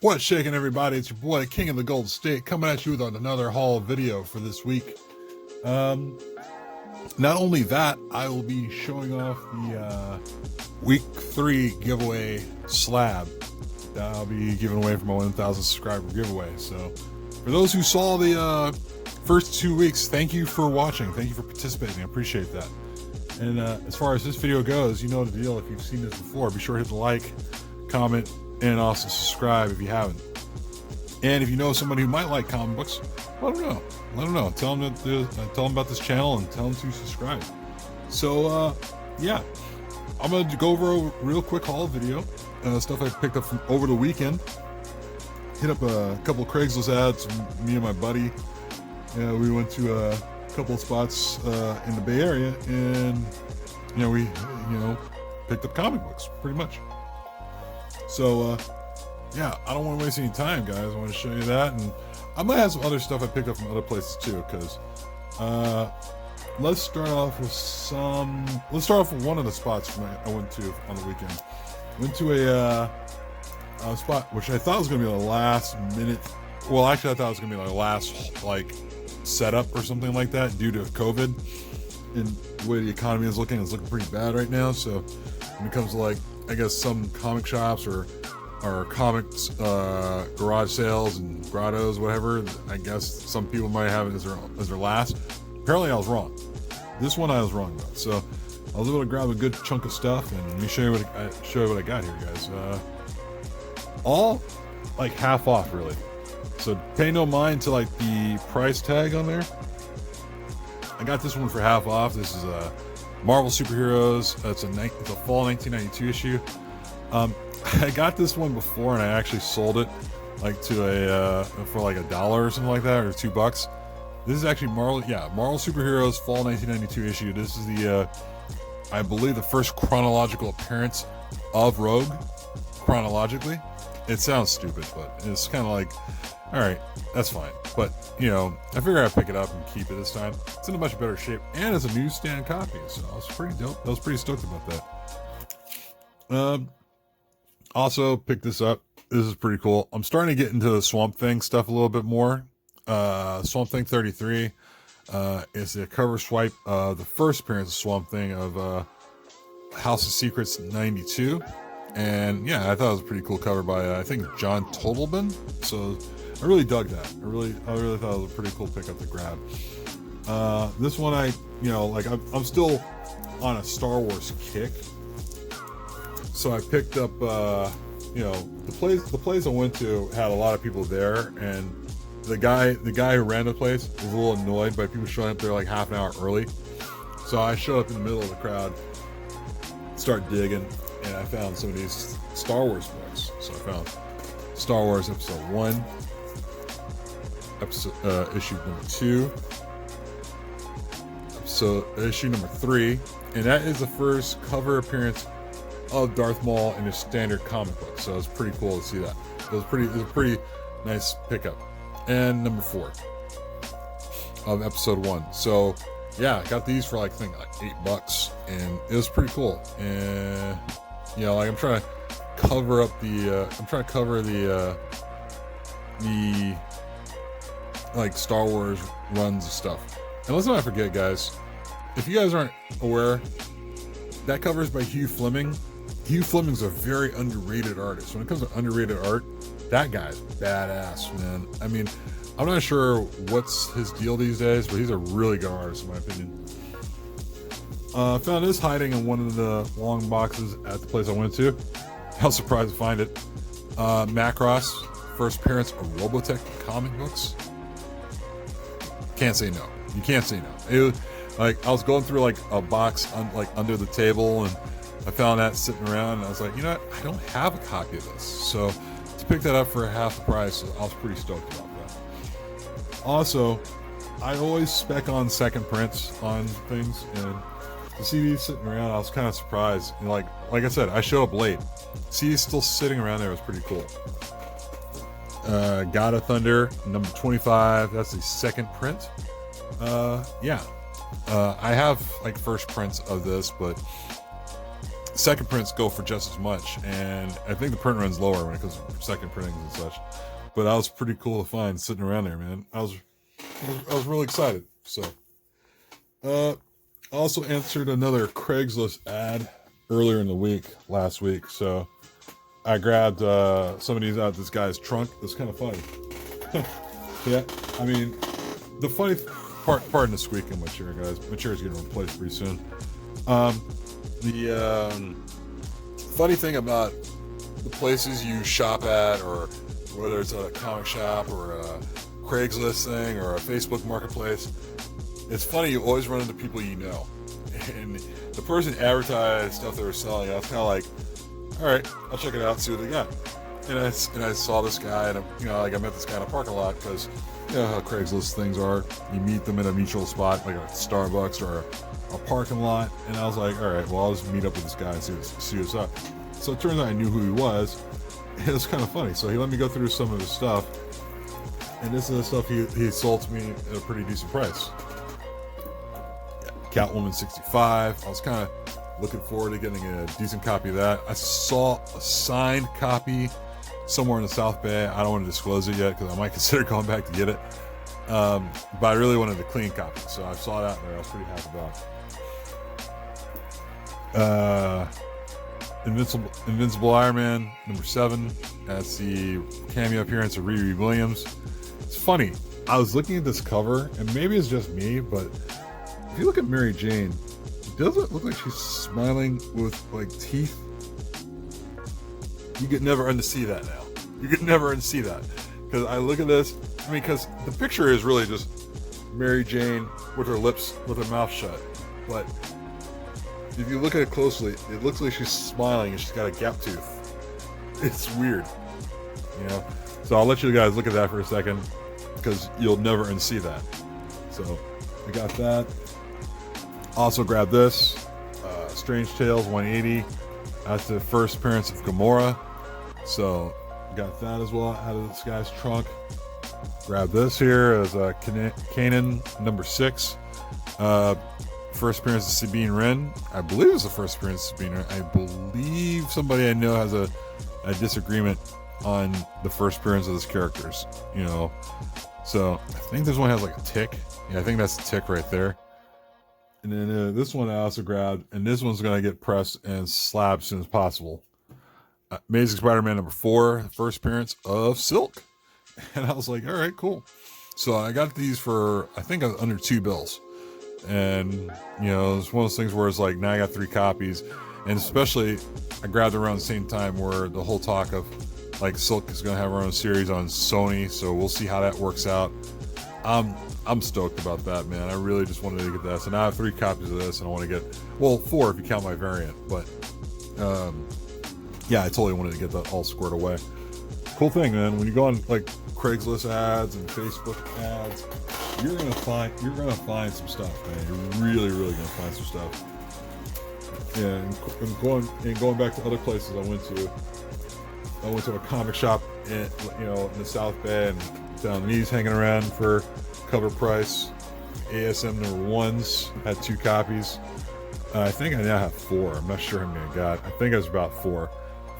What's shaking, everybody? It's your boy, King of the Gold State, coming at you with another haul video for this week. Not only that, I will be showing off the week 3 giveaway slab that I'll be giving away for my 1,000 subscriber giveaway. So, for those who saw the first 2 weeks, thank you for watching. Thank you for participating. I appreciate that. And as far as this video goes, you know the deal. If you've seen this before, be sure to hit the like, comment, and also subscribe if you haven't. And if you know somebody who might like comic books, let them know. Let them know. Tell them about this channel and tell them to subscribe. So yeah, I'm gonna go over a real quick haul video, stuff I picked up from over the weekend. Hit up a couple of Craigslist ads. Me and my buddy, we went to a couple of spots in the Bay Area, and we picked up comic books pretty much. So, yeah, I don't want to waste any time, guys. I want to show you that, and I might have some other stuff I picked up from other places too. Because let's start off with one of the spots I went to on the weekend. Went to a spot which I thought was going to be the last minute. Well, actually, I thought it was going to be the last setup or something like that due to COVID and the way the economy is looking. It's looking pretty bad right now. So when it comes to I guess some comic shops or comics garage sales and grottos, whatever, I guess some people might have it as their last. Apparently I was wrong. This one I was wrong about. So I was able to grab a good chunk of stuff, and let me show you what I got here, guys. All half off, really. So pay no mind to the price tag on there. I got this one for half off. This is Marvel Superheroes. It's a fall 1992 issue. I got this one before, and I actually sold it to for $1 or something like that, or $2. This is actually Marvel Superheroes fall 1992 issue. This is the I believe the first chronological appearance of Rogue, chronologically. It sounds stupid, but it's kind of all right, that's fine. But I figured I'd pick it up and keep it this time. It's in a much better shape, and it's a newsstand copy, so I was pretty dope. I was pretty stoked about that. Also picked this up. This is pretty cool. I'm starting to get into the Swamp Thing stuff a little bit more. Swamp Thing 33 is the cover swipe of the first appearance of Swamp Thing of House of Secrets 92. And yeah, I thought it was a pretty cool cover by I think John Totalman. So I really dug that. I really thought it was a pretty cool pickup to grab. This one I'm still on a Star Wars kick. So I picked up the place I went to had a lot of people there, and the guy who ran the place was a little annoyed by people showing up there half an hour early. So I showed up in the middle of the crowd, start digging, and I found some of these Star Wars books. So I found Star Wars Episode 1, issue number 2, issue number 3, and that is the first cover appearance of Darth Maul in his standard comic book. So it's pretty cool to see that. It was a pretty nice pickup. And number 4 of Episode 1. So yeah, I got these for I think $8, and it was pretty cool. And I'm trying to cover up the Star Wars runs and stuff. And let's not forget, guys, if you guys aren't aware, that cover is by Hugh Fleming. Hugh Fleming's a very underrated artist. When it comes to underrated art, that guy's badass, man. I mean, I'm not sure what's his deal these days, but he's a really good artist in my opinion. I found this hiding in one of the long boxes at the place I went to. I was surprised to find it. Macross, first appearance of Robotech comic books. Can't say no. You can't say no. It was, I was going through a box under the table, and I found that sitting around, and I was like, you know what? I don't have a copy of this. So to pick that up for half the price, I was pretty stoked about that. Also, I always spec on second prints on things, and to see these sitting around, I was kind of surprised. And like I said, I showed up late. See these still sitting around there was pretty cool. God of Thunder, number 25. That's the second print. Yeah. I have first prints of this, but second prints go for just as much, and I think the print run's lower when it comes to second printings and such. But that was pretty cool to find sitting around there, man. I was really excited. So, also answered another Craigslist ad earlier in the week, last week. So I grabbed some of these out of this guy's trunk. It's kind of funny. Yeah, I mean, the funny pardon the squeaking my chair, guys. My chair's getting replaced pretty soon. The funny thing about the places you shop at, or whether it's a comic shop or a Craigslist thing or a Facebook marketplace, it's funny, you always run into people you know. And the person advertised stuff they were selling, I was kind of like, all right, I'll check it out, see what they got. And I saw this guy, and I met this guy in a parking lot, because you know how Craigslist things are. You meet them in a mutual spot, like a Starbucks or a parking lot, and I was like, all right, well, I'll just meet up with this guy and see what's up. So it turns out I knew who he was. It was kind of funny. So he let me go through some of his stuff, and this is the stuff he sold to me at a pretty decent price. Catwoman 65. I was kind of looking forward to getting a decent copy of that. I saw a signed copy somewhere in the South Bay. I don't want to disclose it yet because I might consider going back to get it. But I really wanted a clean copy, so I saw that there. I was pretty happy about it. Invincible Iron Man #7. That's the cameo appearance of Riri Williams. It's funny. I was looking at this cover, and maybe it's just me, but if you look at Mary Jane, does it look like she's smiling with like teeth? You could never unsee that now. You could never unsee that. Because I look at this, I mean, because the picture is really just Mary Jane with her lips, with her mouth shut. But if you look at it closely, it looks like she's smiling and she's got a gap tooth. It's weird, you know? So I'll let you guys look at that for a second, because you'll never unsee that. So I got that. Also grabbed this, Strange Tales 180. That's the first appearance of Gamora. So got that as well out of this guy's trunk. Grab this here as a KANAN #6. First appearance of Sabine Wren. I believe it's the first appearance of Sabine Wren. I believe somebody I know has a disagreement on the first appearance of those characters, you know. So I think this one has like a tick. Yeah, I think that's a tick right there. And then this one I also grabbed, and this one's going to get pressed and slabbed as soon as possible. Amazing Spider-Man #4, the first appearance of Silk. And I was like, all right, cool. So I got these for, I think, under $2. And, you know, it's one of those things where it's like, now I got 3 copies. And especially, I grabbed it around the same time where the whole talk of, like, Silk is going to have her own series on Sony. So we'll see how that works out. I'm stoked about that, man. I really just wanted to get that. So now I have 3 copies of this, and I want to get, well, 4 if you count my variant. But, yeah, I totally wanted to get that all squared away. Cool thing, man. When you go on, like, Craigslist ads and Facebook ads, you're gonna find some stuff, man. You're really gonna find some stuff. Yeah, and going back to other places I went to a comic shop in the South Bay, and found these hanging around for cover price. ASM #1s, had 2 copies. I think I now have 4. I'm not sure how many I got. I think it was about 4.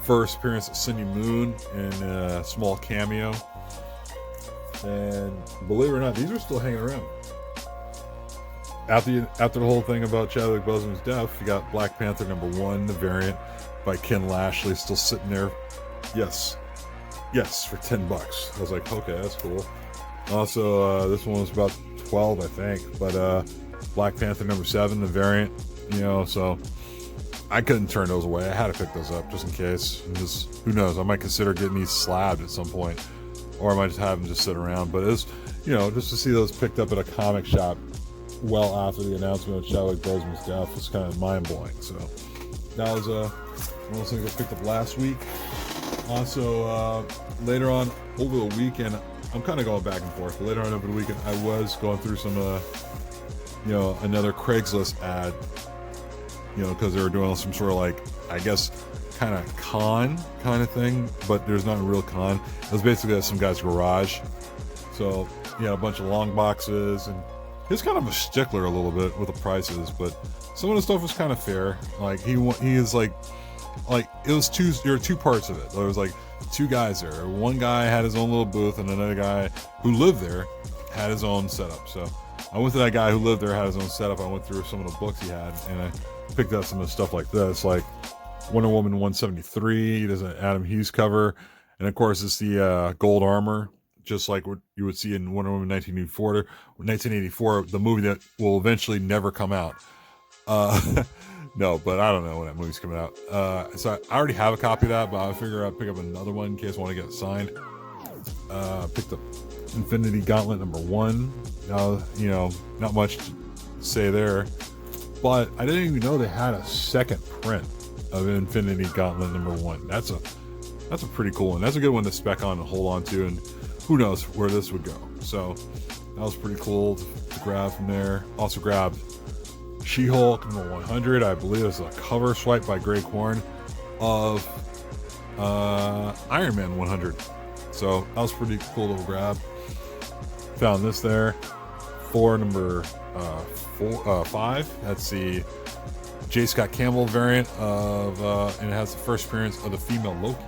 First appearance of Cindy Moon in a small cameo. And believe it or not, these are still hanging around. After the whole thing about Chadwick Boseman's death, you got Black Panther #1, the variant by Ken Lashley, still sitting there. Yes, for $10. I was like, okay, that's cool. Also, this one was about 12, I think. But Black Panther #7, the variant, you know, so I couldn't turn those away. I had to pick those up just in case. And just, who knows, I might consider getting these slabbed at some point. Or I might just have them just sit around. But it's, you know, just to see those picked up at a comic shop well after the announcement of Chadwick Boseman's death was kind of mind-blowing. So that was one of those things I picked up last week. Also, later on over the weekend, I'm kind of going back and forth. But later on over the weekend, I was going through some, another Craigslist ad, you know, because they were doing some sort of, like, I guess, kind of con kind of thing, but there's not a real con. It was basically at some guy's garage. So, yeah, a bunch of long boxes, and he's kind of a stickler a little bit with the prices, but some of the stuff was kind of fair. Like he is like it was there were two parts of it. There was like two guys there. One guy had his own little booth, and another guy who lived there had his own setup. So I went to that guy who lived there, had his own setup. I went through some of the books he had, and I picked up some of the stuff like this, like Wonder Woman 173. There's an Adam Hughes cover, and of course it's the gold armor, just like what you would see in Wonder Woman 1984, the movie that will eventually never come out. No, but I don't know when that movie's coming out. So I already have a copy of that, but I figure I'd pick up another one in case I want to get it signed. Picked up Infinity Gauntlet #1. You know, not much to say there, but I didn't even know they had a second print of Infinity Gauntlet #1. That's a pretty cool one. That's a good one to spec on and hold on to, and who knows where this would go. So that was pretty cool to grab from there. Also grabbed She-Hulk #100. I believe it's a cover swipe by Greg Horn of Iron Man 100. So that was pretty cool little grab. Found this there for number 5. That's the J. Scott Campbell variant of, and it has the first appearance of the female Loki.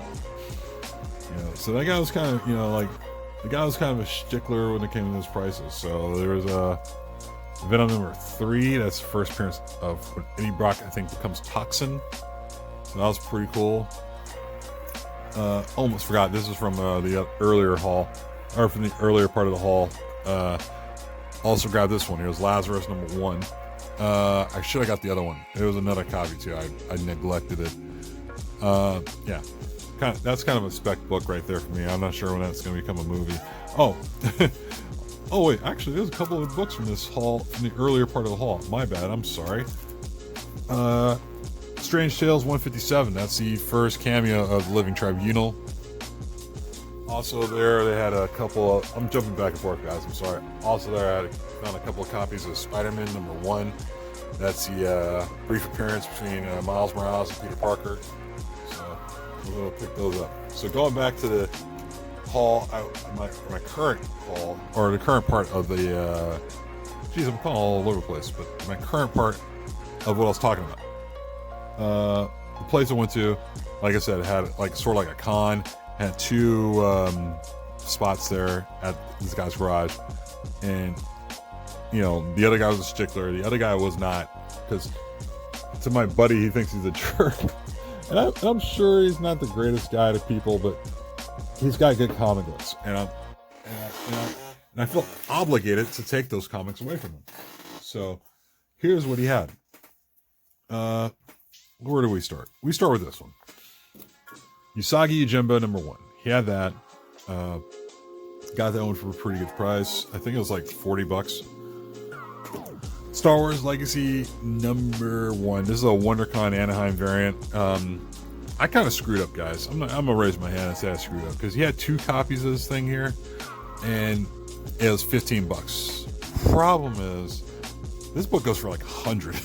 You know, so that guy was kind of, the guy was kind of a stickler when it came to those prices. So there was a Venom #3. That's the first appearance of when Eddie Brock, I think, becomes Toxin. So that was pretty cool. Almost forgot. This is from the earlier haul, or from the earlier part of the haul. Also grabbed this one. It was Lazarus #1. I should have got the other one. There was another copy too. I neglected it. Yeah, that's kind of a spec book right there for me. I'm not sure when that's going to become a movie. Oh, oh wait, actually, there's a couple of books from this haul, from the earlier part of the haul. My bad. I'm sorry. Strange Tales 157. That's the first cameo of the Living Tribunal. Also there, they had a couple of, I'm jumping back and forth, guys, I'm sorry. Also there, I found a couple of copies of Spider-Man #1. That's the brief appearance between Miles Morales and Peter Parker. So we're going to pick those up. So going back to the haul, my current haul, or the current part of the, geez, I'm calling all over the place, but my current part of what I was talking about. The place I went to, like I said, it had like sort of like a con. Had two spots there at this guy's garage, and you know, the other guy was a stickler. The other guy was not, because to my buddy, he thinks he's a jerk, and I'm sure he's not the greatest guy to people, but he's got good comic books, and I feel obligated to take those comics away from him. So here's what he had. Where do we start? We start with this one. USAGI YOJIMBO #1. He had that. Got that one for a pretty good price. I think it was like $40. Star Wars Legacy #1. This is a WonderCon Anaheim variant. I kind of screwed up, guys. I'm gonna raise my hand and say I screwed up, because he had two copies of this thing here, and it was $15. Problem is, this book goes for like 100.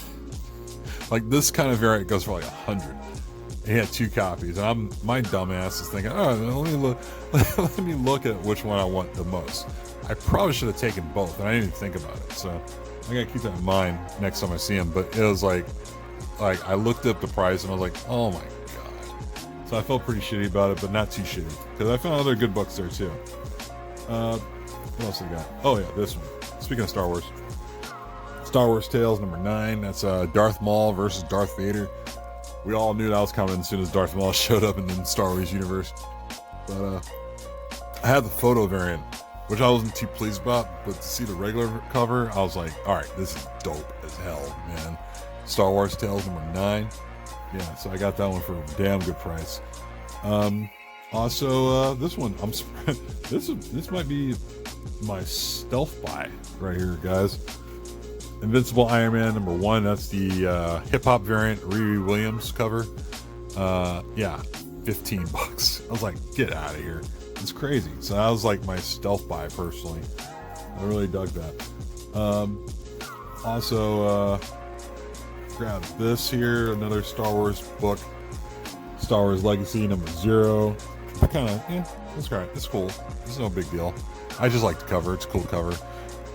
Like this kind of variant goes for like 100. He had two copies, and my dumbass is thinking, oh, let me look at which one I want the most. I probably should have taken both, and I didn't even think about it. So I gotta keep that in mind next time I see him. But it was like I looked up the price, and I was like, oh my god. So I felt pretty shitty about it, but not too shitty, because I found other good books there too. What else I got? Oh yeah, this one. Speaking of Star Wars Tales #9. That's Darth Maul versus Darth Vader. We all knew that was coming as soon as Darth Maul showed up in the Star Wars universe. But I had the photo variant, which I wasn't too pleased about, but to see the regular cover, I was like, alright, this is dope as hell, man. Star Wars Tales #9. Yeah, so I got that one for a damn good price. Also, this one, this might be my stealth buy right here, guys. Invincible Iron Man #1. That's the hip-hop variant, Riri Williams cover. Yeah, $15. I was like, get out of here. It's crazy. So that was like my stealth buy, personally. I really dug that. Also, grab this here, another Star Wars book. Star Wars Legacy #0. Kind of, it's alright. It's cool. It's no big deal. I just like the cover. It's a cool cover.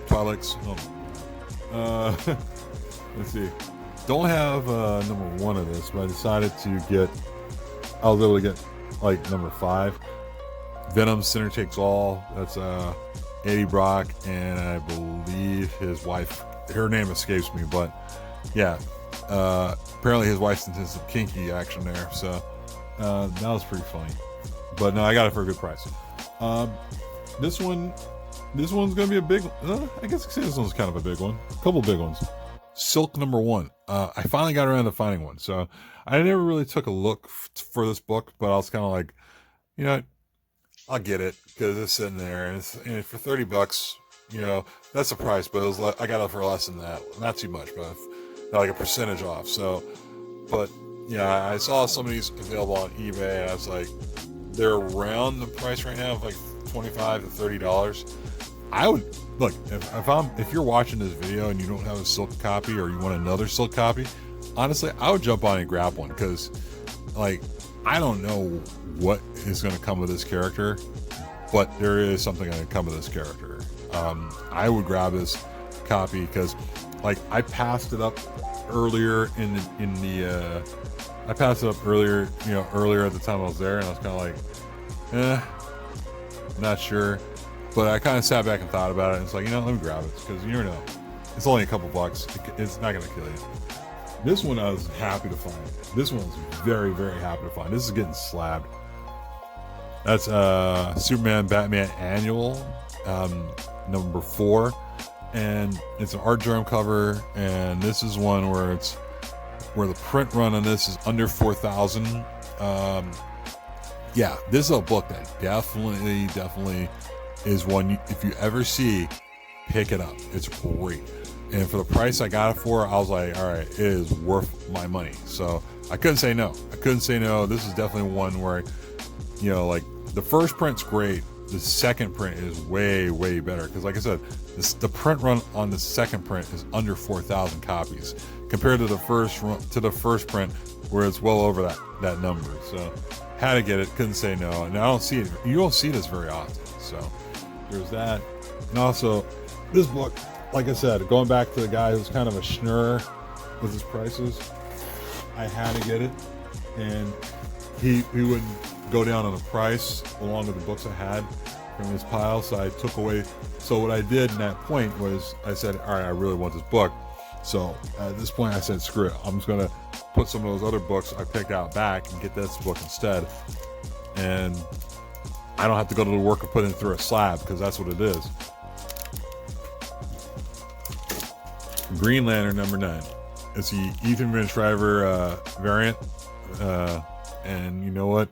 Twilight's Let's see. Don't have number 1 of this, but I decided to get. I was able to get like number 5. Venom Sinner Takes All. That's Eddie Brock, and I believe his wife. Her name escapes me, but yeah. Apparently his wife's into some kinky action there, so that was pretty funny. But no, I got it for a good price. This one's gonna be a big. I guess I can say this one's kind of a big one. A couple big ones. Silk number 1. I finally got around to finding one, so I never really took a look for this book, but I was kind of like, you know, I'll get it because it's sitting there, and for $30, you know, that's the price. But it was like, I got it for less than that, not too much, but like a percentage off. So, but yeah, I saw some of these available on eBay, and I was like, they're around the price right now of like $25 to $30. I would look if you're watching this video and you don't have a Silk copy or you want another Silk copy, honestly, I would jump on and grab one because, like, I don't know what is going to come of this character, but there is something going to come of this character. I would grab this copy because, like, I passed it up earlier I passed it up earlier, earlier at the time I was there, and I was kind of like, not sure. But I kind of sat back and thought about it, and it's like, let me grab it, because you never know. It's only a couple bucks. It's not going to kill you. This one I was happy to find. This one was very, very happy to find. This is getting slabbed. That's Superman Batman Annual, number 4. And it's an art journal cover, and this is one where the print run on this is under 4,000. Yeah, this is a book that definitely is one if you ever see, pick it up. It's great. And for the price I got it for, I was like, all right, it is worth my money. So I couldn't say no. This is definitely one where, like, the first print's great. The second print is way, way better. Because like I said, the print run on the second print is under 4,000 copies compared to the first print where it's well over that number. So had to get it, couldn't say no. And I don't see it. You don't see this very often. So there's that. And also this book, like I said, going back to the guy who's kind of a schnurrer with his prices, I had to get it, and he wouldn't go down on the price along with the books I had from his pile, so I took away. So what I did in that point was I said, all right, I really want this book. So at this point I said, screw it, I'm just gonna put some of those other books I picked out back and get this book instead, and I don't have to go to the work of putting it through a slab, because that's what it is. Green Lantern number 9. It's the Ethan Van Shriver variant, and you know what?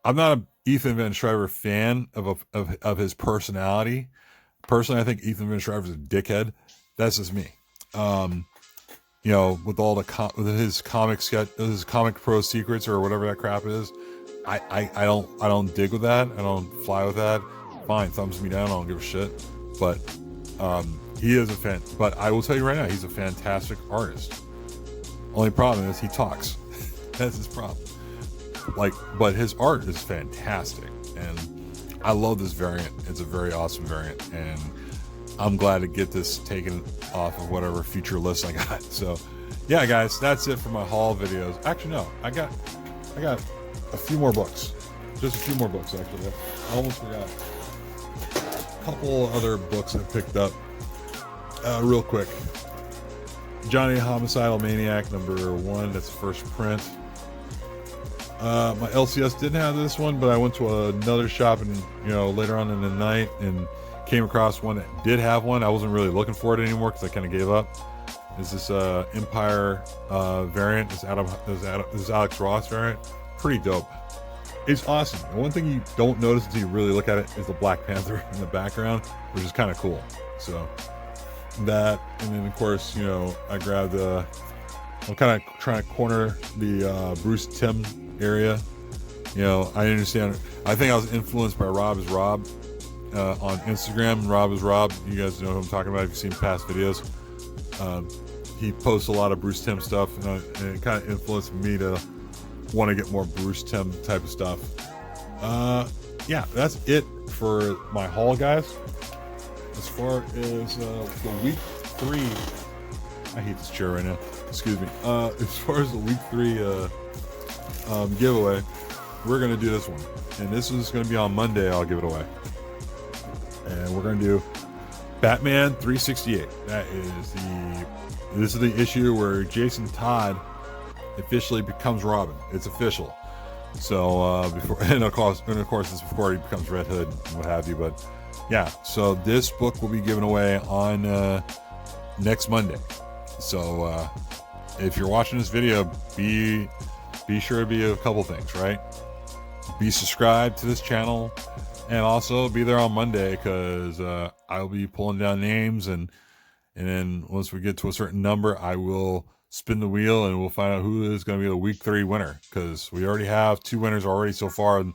I'm not a Ethan Van Shriver fan of his personality. Personally, I think Ethan Van Shriver's a dickhead. That's just me. With all with his comic pro secrets or whatever that crap is, I don't dig with that. I don't fly with that. Fine, thumbs me down. I don't give a shit. But he is but I will tell you right now, he's a fantastic artist. Only problem is he talks. That's his problem. But his art is fantastic, and I love this variant. It's a very awesome variant, and I'm glad to get this taken off of whatever future list I got. So yeah, guys, that's it for my haul videos. Actually, no, I got a few more books. Just a few more books, actually. I almost forgot. A couple other books I picked up real quick. Johnny Homicidal Maniac number 1. That's the first print. My LCS didn't have this one, but I went to another shop and later on in the night and came across one that did have one. I wasn't really looking for it anymore because I kind of gave up. It's this Empire variant. This is Alex Ross variant. Pretty dope. It's awesome. And one thing you don't notice until you really look at it is the Black Panther in the background, which is kind of cool. So that, and then of course, I grabbed I'm kind of trying to corner the Bruce Timm area. I understand. I think I was influenced by Rob is Rob on Instagram. Rob is Rob. You guys know who I'm talking about if you've seen past videos. He posts a lot of Bruce Timm stuff, and it kind of influenced me to want to get more Bruce Timm type of stuff. Yeah, that's it for my haul, guys. As far as the week 3, I hate this chair right now. Excuse me. As far as the week 3 giveaway, we're gonna do this one, and this is gonna be on Monday. I'll give it away, and we're gonna do Batman 368. This is the issue where Jason Todd officially becomes Robin. It's official. So before, and of course, this is before he becomes Red Hood and what have you. But yeah, so this book will be given away on next Monday. So if you're watching this video, be sure to be a couple things, right? Be subscribed to this channel, and also be there on Monday, because I'll be pulling down names, and then once we get to a certain number, I will spin the wheel and we'll find out who is going to be the week 3 winner, because we already have 2 winners already so far in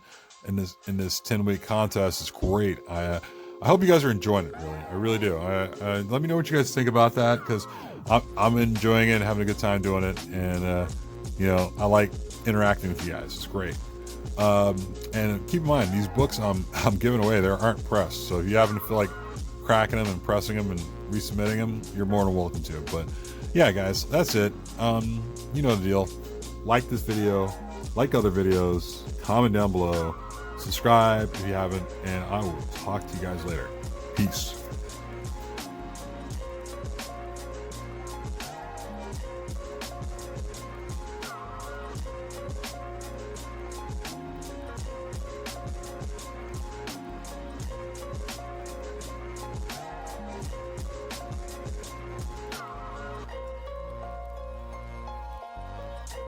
this 10-week contest. It's great. I hope you guys are enjoying it. I really do. Let me know what you guys think about that, because I'm enjoying it and having a good time doing it, and you know, I like interacting with you guys. It's great. And keep in mind, these books I'm giving away, they aren't pressed. So if you happen to feel like cracking them and pressing them and resubmitting them, you're more than welcome to. But yeah, guys, that's it. You know the deal. Like this video, like other videos, comment down below, subscribe if you haven't, and I will talk to you guys later. Peace.